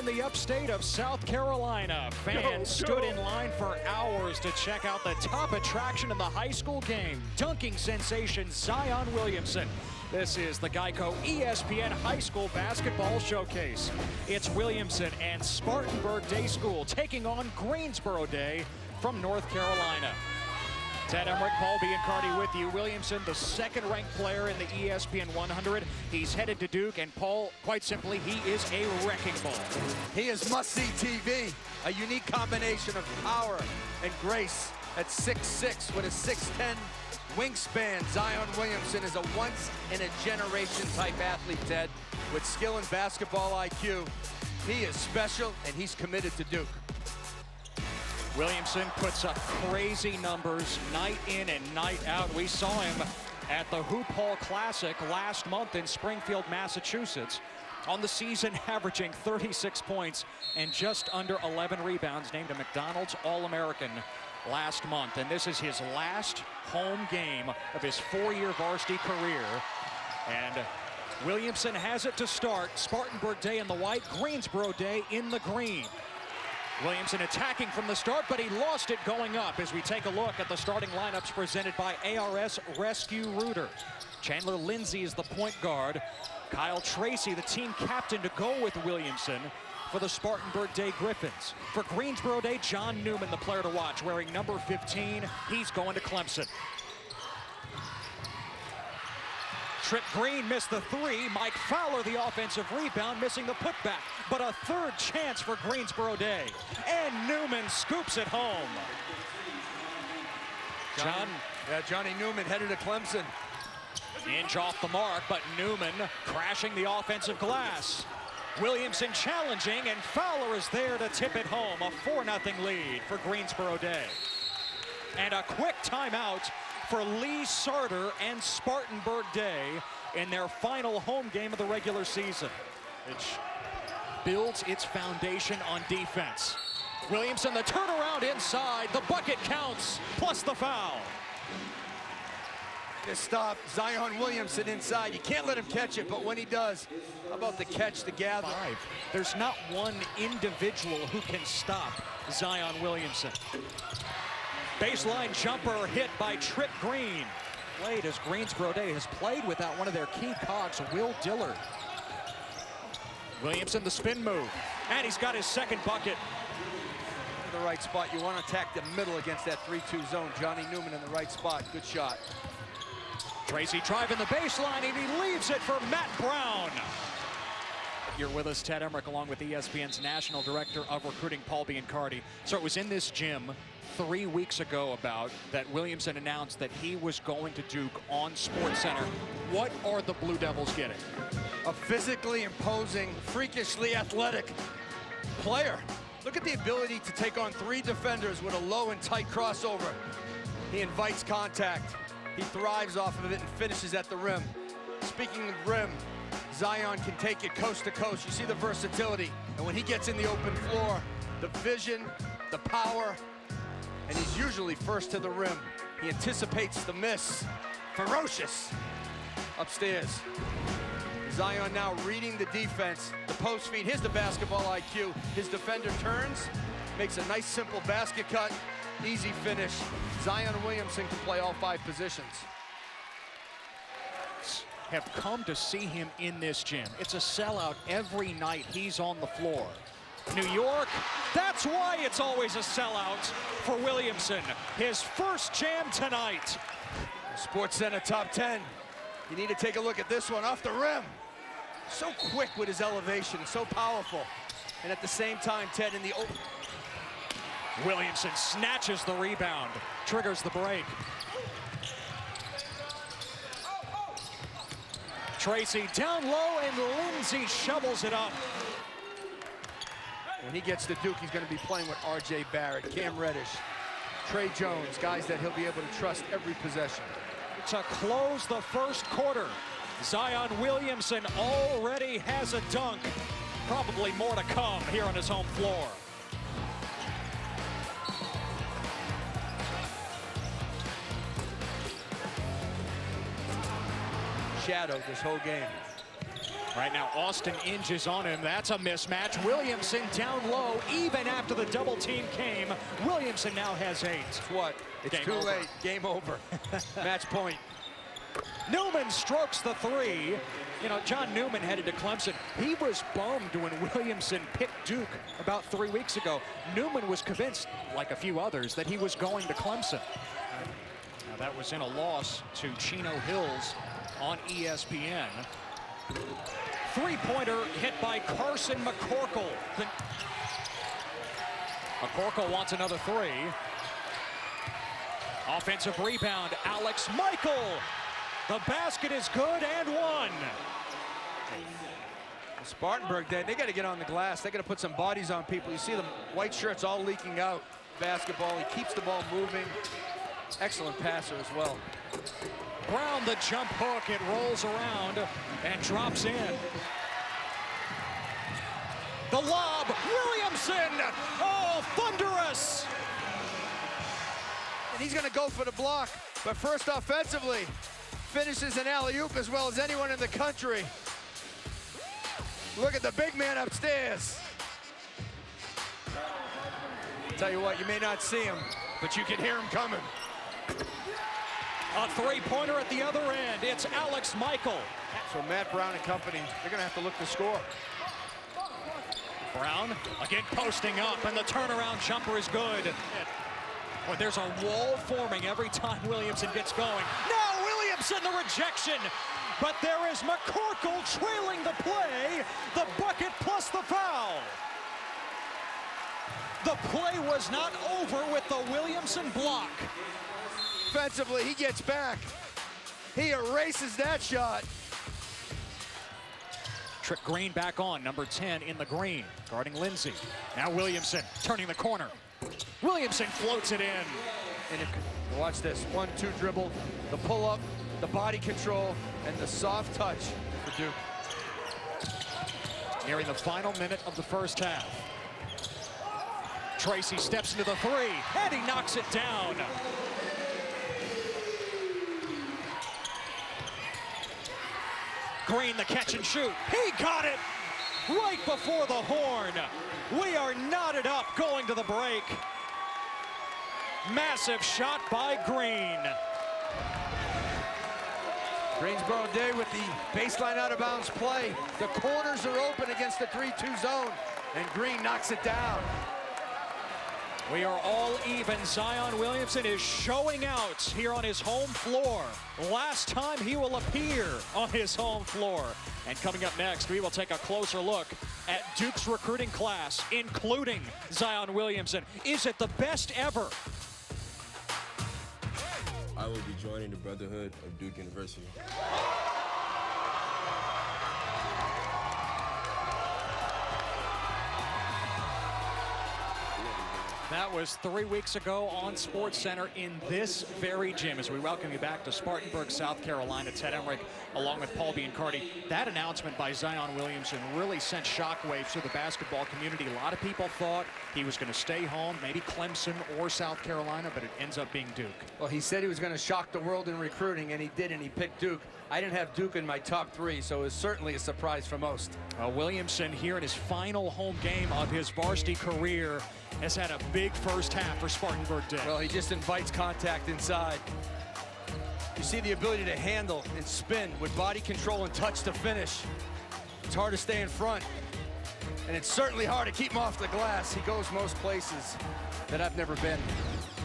in the upstate of South Carolina. Fans stood in line for hours to check out the top attraction in the high school game, dunking sensation Zion Williamson. This is the Geico ESPN High School Basketball Showcase. It's Williamson and Spartanburg Day School taking on Greensboro Day from North Carolina. Ted Emmerich, Paul Biancardi with you. Williamson, the second-ranked player in the ESPN 100. He's headed to Duke, and Paul, quite simply, he is a wrecking ball. He is must-see TV. A unique combination of power and grace at 6'6" with a 6'10" wingspan. Zion Williamson is a once-in-a-generation type athlete, Ted, with skill and basketball IQ. He is special, and he's committed to Duke. Williamson puts up crazy numbers night in and night out. We saw him at the Hoop Hall Classic last month in Springfield, Massachusetts. On the season, averaging 36 points and just under 11 rebounds, named a McDonald's All-American last month. And this is his last home game of his 4-year varsity career. And Williamson has it to start. Spartanburg Day in the white, Greensboro Day in the green. Williamson attacking from the start, but he lost it going up as we take a look at the starting lineups presented by ARS Rescue Rooter. Chandler Lindsay is the point guard. Kyle Tracy, the team captain, to go with Williamson for the Spartanburg Day Griffins. For Greensboro Day, John Newman, the player to watch, wearing number 15. He's going to Clemson. Trip Green missed the three. Mike Fowler, the offensive rebound, missing the putback. But a third chance for Greensboro Day. And Newman scoops it home. Johnny Newman headed to Clemson. Inch off the mark, but Newman crashing the offensive glass. Williamson challenging, and Fowler is there to tip it home. A 4-0 lead for Greensboro Day. And a quick timeout for Lee Sarter and Spartanburg Day in their final home game of the regular season, which builds its foundation on defense. Williamson, the turnaround inside, the bucket counts, plus the foul. To stop Zion Williamson inside. You can't let him catch it, but when he does, how about the catch, the gather? There's not one individual who can stop Zion Williamson. Baseline jumper hit by Trip Green. Played as Greensboro Day has played without one of their key cogs, Will Dillard. Williamson, the spin move, and he's got his second bucket. In the right spot. You want to attack the middle against that 3-2 zone. Johnny Newman in the right spot. Good shot. Tracy driving the baseline, and he leaves it for Matt Brown. You're with us, Ted Emmerich, along with ESPN's National Director of Recruiting, Paul Biancardi. So it was in this gym 3 weeks ago that Williamson announced that he was going to Duke on SportsCenter. What are the Blue Devils getting? A physically imposing, freakishly athletic player. Look at the ability to take on 3 defenders with a low and tight crossover. He invites contact. He thrives off of it and finishes at the rim. Speaking of rim, Zion can take it coast to coast. You see the versatility. And when he gets in the open floor, the vision, the power, and he's usually first to the rim. He anticipates the miss. Ferocious. Upstairs. Zion now reading the defense. The post feed. Here's the basketball IQ. His defender turns, makes a nice simple basket cut. Easy finish. Zion Williamson can play all 5 positions. Have come to see him in this gym. It's a sellout every night he's on the floor. New York, that's why it's always a sellout for Williamson. His first jam tonight. SportsCenter top 10. You need to take a look at this one off the rim. So quick with his elevation, so powerful. And at the same time, Ted, in the open. Williamson snatches the rebound, triggers the break. Tracy down low, and Lindsay shovels it up. When he gets to Duke, he's going to be playing with R.J. Barrett, Cam Reddish, Trey Jones, guys that he'll be able to trust every possession. To close the first quarter, Zion Williamson already has a dunk. Probably more to come here on his home floor. Shadowed this whole game. Right now, Austin inches on him. That's a mismatch. Williamson down low, even after the double team came. Williamson now has 8. It's what? It's Game too over. late. Game over. Match point. Newman strokes the 3. You know, John Newman headed to Clemson. He was bummed when Williamson picked Duke about 3 weeks ago. Newman was convinced, like a few others, that he was going to Clemson. Now, that was in a loss to Chino Hills on ESPN. Three-pointer hit by Carson McCorkle. McCorkle wants another 3. Offensive rebound, Alex Michael. The basket is good and 1. Spartanburg, they got to get on the glass. They got to put some bodies on people. You see the white shirts all leaking out. Basketball, he keeps the ball moving. Excellent passer as well. Brown, the jump hook, it rolls around and drops in. The lob, Williamson, oh, thunderous. And he's going to go for the block. But first offensively, finishes an alley-oop as well as anyone in the country. Look at the big man upstairs. Tell you what, you may not see him, but you can hear him coming. A three-pointer at the other end. It's Alex Michael. So Matt Brown and company, they're going to have to look to score. Brown again posting up, and the turnaround jumper is good. Well, there's a wall forming every time Williamson gets going. Now Williamson, the rejection. But there is McCorkle trailing the play. The bucket plus the foul. The play was not over with the Williamson block. Offensively, he gets back. He erases that shot. Trick Green back on, number 10 in the green, guarding Lindsay. Now Williamson turning the corner. Williamson floats it in. And watch this, 1-2 dribble, the pull-up, the body control, and the soft touch for Duke. Nearing the final minute of the first half. Tracy steps into the 3, and he knocks it down. Green, the catch and shoot. He got it right before the horn. We are knotted up going to the break. Massive shot by Green. Greensboro Day with the baseline out of bounds play. The corners are open against the 3-2 zone, and Green knocks it down. We are all even. Zion Williamson is showing out here on his home floor. Last time he will appear on his home floor. And coming up next, we will take a closer look at Duke's recruiting class, including Zion Williamson. Is it the best ever? I will be joining the Brotherhood of Duke University. That was 3 weeks ago on SportsCenter in this very gym as we welcome you back to Spartanburg, South Carolina. Ted Emmerich along with Paul Biancardi. That announcement by Zion Williamson really sent shockwaves through the basketball community. A lot of people thought he was going to stay home, maybe Clemson or South Carolina, but it ends up being Duke. Well, he said he was going to shock the world in recruiting, and he did, and he picked Duke. I didn't have Duke in my top 3, so it was certainly a surprise for most. Williamson here in his final home game of his varsity career has had a big first half for Spartanburg Day. Well, he just invites contact inside. You see the ability to handle and spin with body control and touch to finish. It's hard to stay in front, and it's certainly hard to keep him off the glass. He goes most places that I've never been,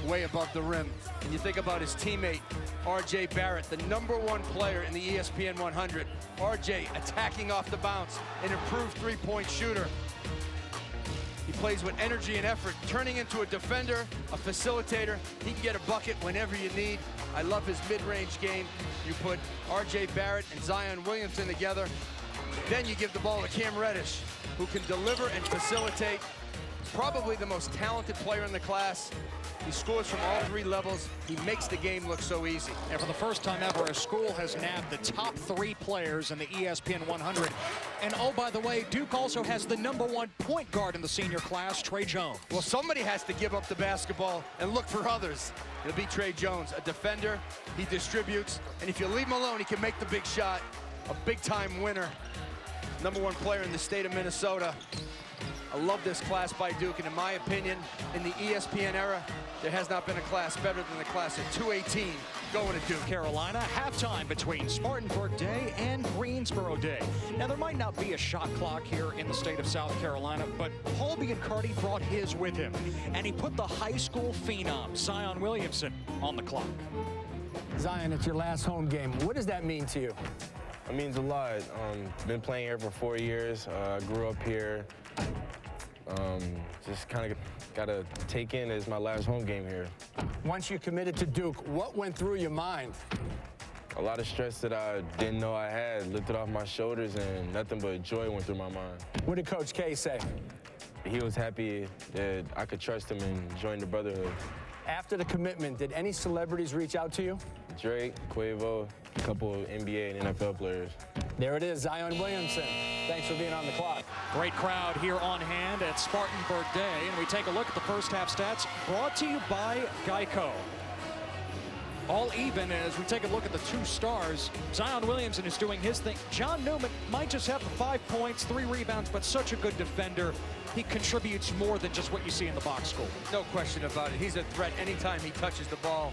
way above the rim. And you think about his teammate, R.J. Barrett, the #1 player in the ESPN 100. R.J. attacking off the bounce, an improved three-point shooter. He plays with energy and effort, turning into a defender, a facilitator. He can get a bucket whenever you need. I love his mid-range game. You put R.J. Barrett and Zion Williamson together, then you give the ball to Cam Reddish, who can deliver and facilitate. Probably the most talented player in the class. He scores from all 3 levels. He makes the game look so easy. And for the first time ever, a school has nabbed the top 3 players in the ESPN 100. And oh, by the way, Duke also has the #1 point guard in the senior class, Trey Jones. Well, somebody has to give up the basketball and look for others. It'll be Trey Jones, a defender. He distributes, and if you leave him alone, he can make the big shot. A big-time winner. #1 player in the state of Minnesota. I love this class by Duke, and in my opinion, in the ESPN era, there has not been a class better than the class of 218 going to Duke. Carolina, halftime between Spartanburg Day and Greensboro Day. Now, there might not be a shot clock here in the state of South Carolina, but Paul Biancardi brought his with him, and he put the high school phenom, Zion Williamson, on the clock. Zion, it's your last home game. What does that mean to you? It means a lot. Been playing here for 4 years. I grew up here. Just kind of got to take in as my last home game here. Once you committed to Duke, what went through your mind? A lot of stress that I didn't know I had lifted off my shoulders, and nothing but joy went through my mind. What did Coach K say? He was happy that I could trust him and join the brotherhood. After the commitment, did any celebrities reach out to you? Drake, Quavo, a couple of NBA and NFL players. There it is, Zion Williamson. Thanks for being on the clock. Great crowd here on hand at Spartanburg Day, and we take a look at the first half stats brought to you by Geico. All even as we take a look at the two stars. Zion Williamson is doing his thing. John Newman might just have the 5 points, 3 rebounds, but such a good defender. He contributes more than just what you see in the box score. No question about it. He's a threat anytime he touches the ball.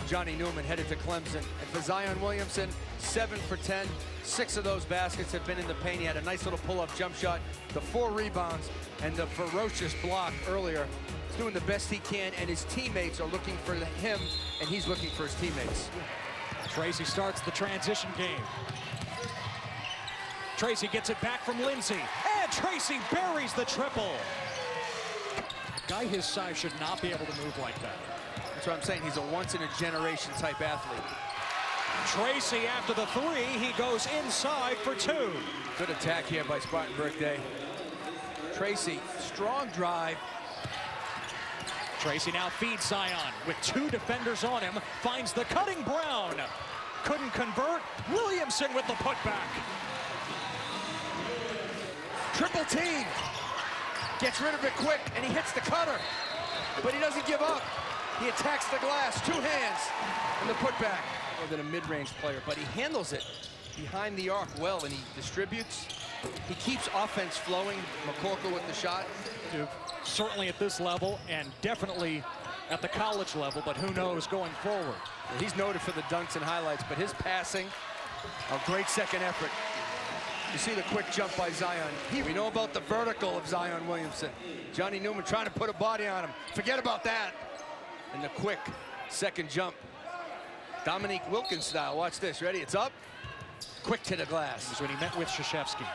Johnny Newman headed to Clemson. And for Zion Williamson, 7 for 10. 6 of those baskets have been in the paint. He had a nice little pull-up jump shot, the 4 rebounds, and the ferocious block earlier. He's doing the best he can, and his teammates are looking for him, and he's looking for his teammates. Tracy starts the transition game. Tracy gets it back from Lindsay, and Tracy buries the triple. A guy his size should not be able to move like that. That's what I'm saying. He's a once-in-a-generation type athlete. Tracy after the 3, he goes inside for 2. Good attack here by Spartanburg Day. Tracy, strong drive. Tracy now feeds Zion with 2 defenders on him, finds the cutting Brown. Couldn't convert. Williamson with the putback. Triple team. Gets rid of it quick, and he hits the cutter. But he doesn't give up. He attacks the glass, 2 hands, and the putback. More than a mid-range player, but he handles it behind the arc well, and he distributes. He keeps offense flowing. McCorkle with the shot. Duke, certainly at this level, and definitely at the college level, but who knows going forward. He's noted for the dunks and highlights, but his passing, a great second effort. You see the quick jump by Zion. We know about the vertical of Zion Williamson. Johnny Newman trying to put a body on him. Forget about that. And the quick second jump. Dominique Wilkins style. Watch this. Ready? It's up. Quick to the glass. This is when he met with Krzyzewski.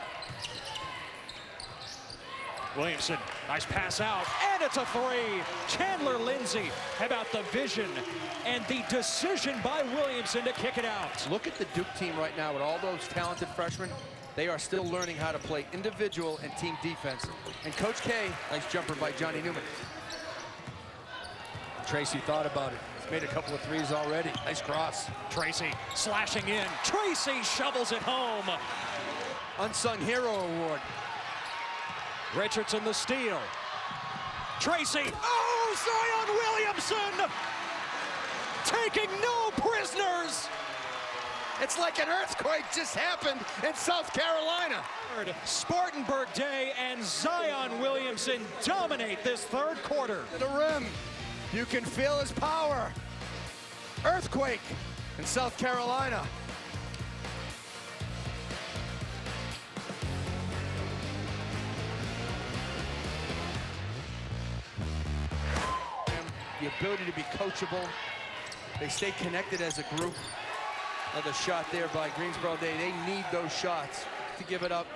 Williamson, nice pass out, and it's a 3. Chandler Lindsay, how about the vision and the decision by Williamson to kick it out. Look at the Duke team right now with all those talented freshmen. They are still learning how to play individual and team defense. And Coach K, nice jumper by Johnny Newman. Tracy thought about it. He's made a couple of 3s already. Nice cross. Tracy slashing in. Tracy shovels it home. Unsung Hero Award. Richardson the steal. Tracy, oh, Zion Williamson! Taking no prisoners! It's like an earthquake just happened in South Carolina. Spartanburg Day and Zion Williamson dominate this 3rd quarter. To the rim, you can feel his power. Earthquake in South Carolina. The ability to be coachable. They stay connected as a group. Another shot there by Greensboro Day. They need those shots to give it up.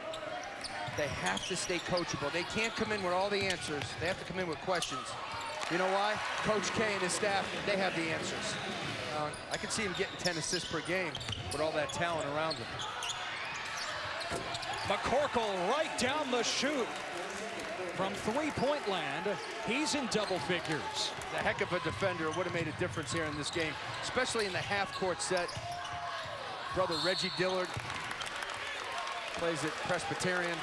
They have to stay coachable. They can't come in with all the answers. They have to come in with questions. You know why? Coach K and his staff, they have the answers. I could see him getting 10 assists per game with all that talent around him. McCorkle right down the chute. From 3-point land, he's in double figures. A heck of a defender. Would have made a difference here in this game, especially in the half-court set. Brother Reggie Dillard plays at Presbyterian.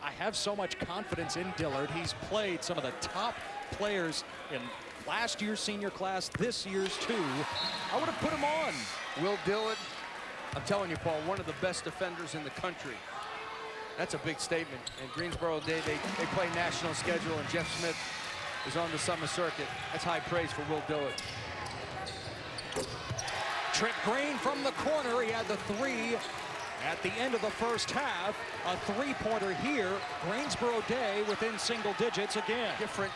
I have so much confidence in Dillard. He's played some of the top players in last year's senior class, this year's too. I would have put him on. Will Dillard, I'm telling you, Paul, one of the best defenders in the country. That's a big statement. And Greensboro, they play national schedule, and Jeff Smith is on the summer circuit. That's high praise for Will Dillard. Trent Green from the corner. He had the three at the end of the first half. A three-pointer here. Greensboro Day within single digits again. Different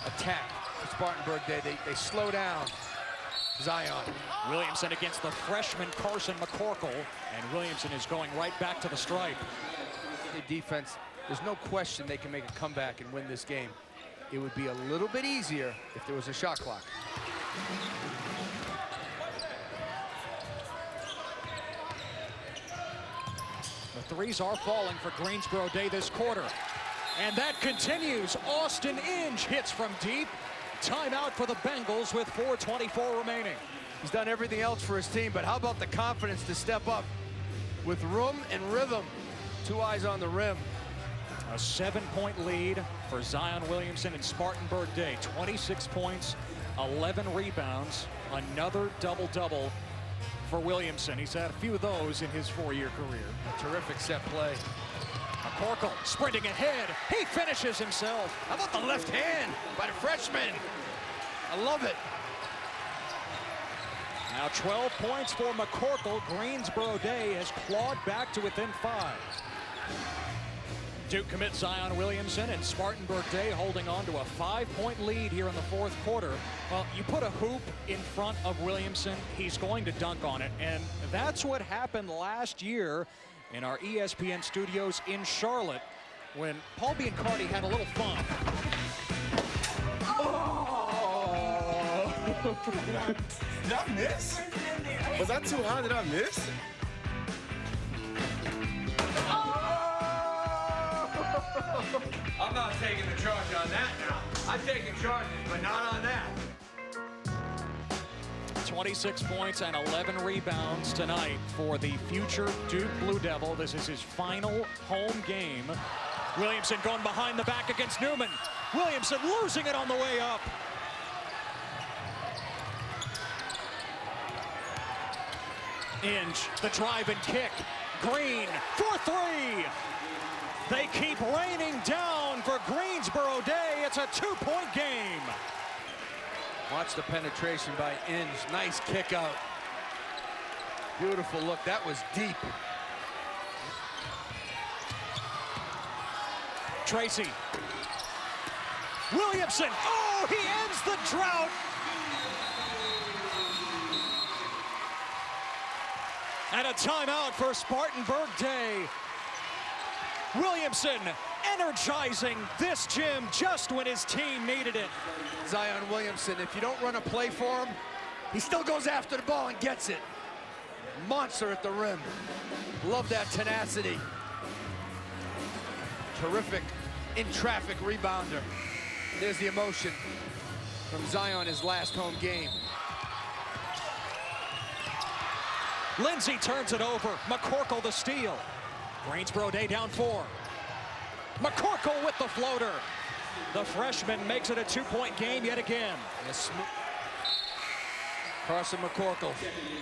attack for Spartanburg Day. They slow down Zion. Williamson against the freshman Carson McCorkle. And Williamson is going right back to the stripe. The defense, there's no question they can make a comeback and win this game. It would be a little bit easier if there was a shot clock. The threes are falling for Greensboro Day this quarter. And that continues. Austin Inge hits from deep. Timeout for the Bengals with 4:24 remaining. He's done everything else for his team, but how about the confidence to step up with room and rhythm? 2 eyes on the rim. A 7-point lead for Zion Williamson and Spartanburg Day. 26 points, 11 rebounds, another double-double for Williamson. He's had a few of those in his 4-year career. Terrific set play. McCorkle sprinting ahead. He finishes himself. How about the left hand by the freshman? I love it. Now 12 points for McCorkle. Greensboro Day has clawed back to within 5. Duke commits Zion Williamson, and Spartanburg Day holding on to a 5-point lead here in the fourth quarter. Well, you put a hoop in front of Williamson, he's going to dunk on it, and that's what happened last year in our ESPN studios in Charlotte when Paul Biancardi had a little fun. Oh! Did I miss? Was that too high? Did I miss? I'm not taking the charge on that now. I'm taking charges, but not on that. 26 points and 11 rebounds tonight for the future Duke Blue Devil. This is his final home game. Williamson going behind the back against Newman. Williamson losing it on the way up. Inge, the drive and kick. Green for 3. They keep raining down for Greensboro Day. It's a 2-point game. Watch the penetration by Inge. Nice kick out. Beautiful look. That was deep. Tracy. Williamson. Oh, he ends the drought. And a timeout for Spartanburg Day. Williamson energizing this gym just when his team needed it. Zion Williamson, if you don't run a play for him, he still goes after the ball and gets it. Monster at the rim. Love that tenacity. Terrific in-traffic rebounder. There's the emotion from Zion, his last home game. Lindsay turns it over. McCorkle the steal. Greensboro Day down 4. McCorkle with the floater. The freshman makes it a 2-point game yet again. Carson McCorkle,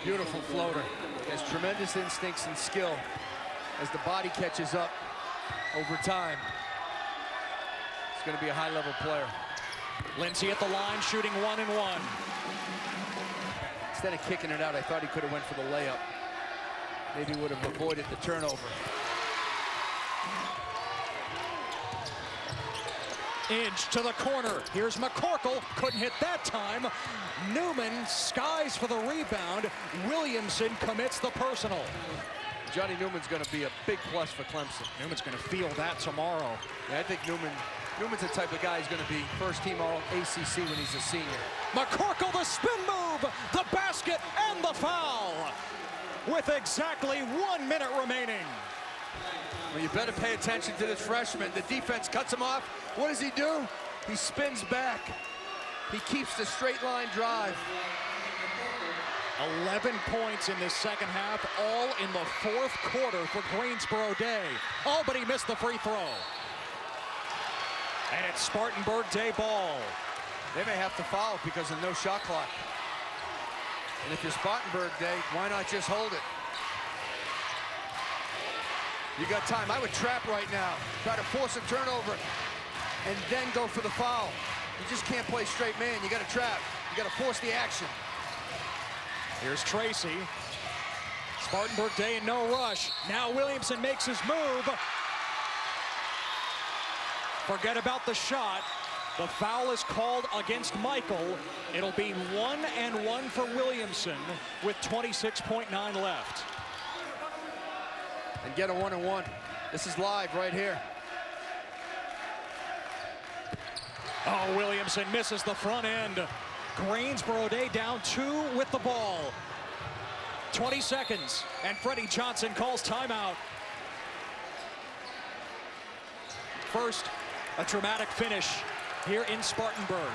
beautiful floater. He has tremendous instincts and skill as the body catches up over time. He's going to be a high-level player. Lindsay at the line, shooting 1 and 1. Instead of kicking it out, I thought he could have went for the layup. Maybe would have avoided the turnover. Inge to the corner. Here's McCorkle. Couldn't hit that time. Newman skies for the rebound. Williamson commits the personal. Johnny Newman's going to be a big plus for Clemson. Newman's going to feel that tomorrow. Yeah, I think Newman's the type of guy who's going to be first-team All-ACC when he's a senior. McCorkle, the spin move, the basket, and the foul. With exactly 1 minute remaining. Well, you better pay attention to this freshman. The defense cuts him off. What does he do? He spins back. He keeps the straight line drive. 11 points in this second half, all in the fourth quarter for Greensboro Day. Oh, but he missed the free throw. And it's Spartanburg Day ball. They may have to foul because of no shot clock. And if you're Spartanburg Day, why not just hold it? You got time. I would trap right now. Try to force a turnover and then go for the foul. You just can't play straight man. You got to trap. You got to force the action. Here's Tracy. Spartanburg Day in no rush. Now Williamson makes his move. Forget about the shot. The foul is called against Michael. It'll be 1-and-1 for Williamson with 26.9 left. And get a 1-and-1. This is live right here. Oh, Williamson misses the front end. Greensboro Day down 2 with the ball. 20 seconds, and Freddie Johnson calls timeout. First, a dramatic finish here in Spartanburg.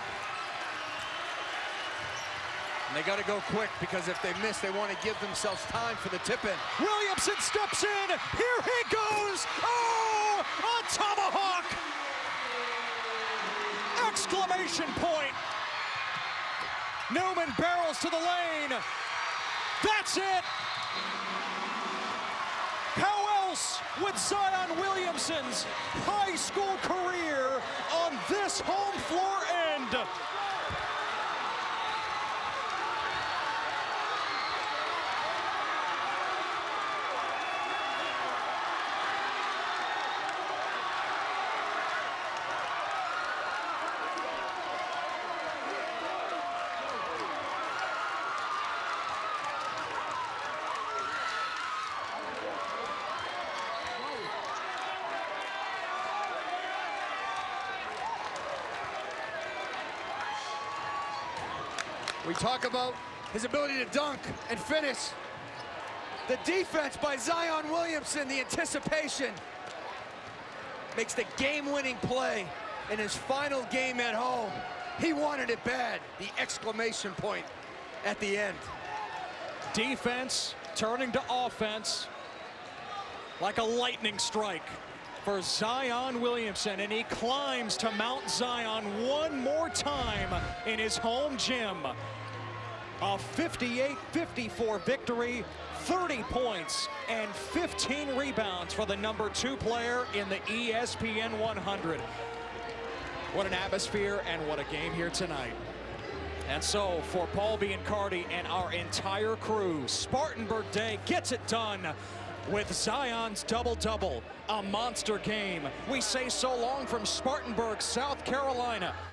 And they got to go quick, because if they miss, they want to give themselves time for the tip-in. Williamson steps in. Here he goes. Oh, a tomahawk. Exclamation point. Newman barrels to the lane. That's it. How else would Zion Williamson's high school career on this home floor end? We talk about his ability to dunk and finish. The defense by Zion Williamson, the anticipation, makes the game-winning play in his final game at home. He wanted it bad, the exclamation point at the end. Defense turning to offense like a lightning strike for Zion Williamson, and he climbs to Mount Zion one more time in his home gym. A 58-54 victory, 30 points and 15 rebounds for the #2 player in the ESPN 100. What an atmosphere and what a game here tonight. And so for Paul Biancardi and our entire crew, Spartanburg Day gets it done with Zion's double-double, a monster game. We say so long from Spartanburg, South Carolina.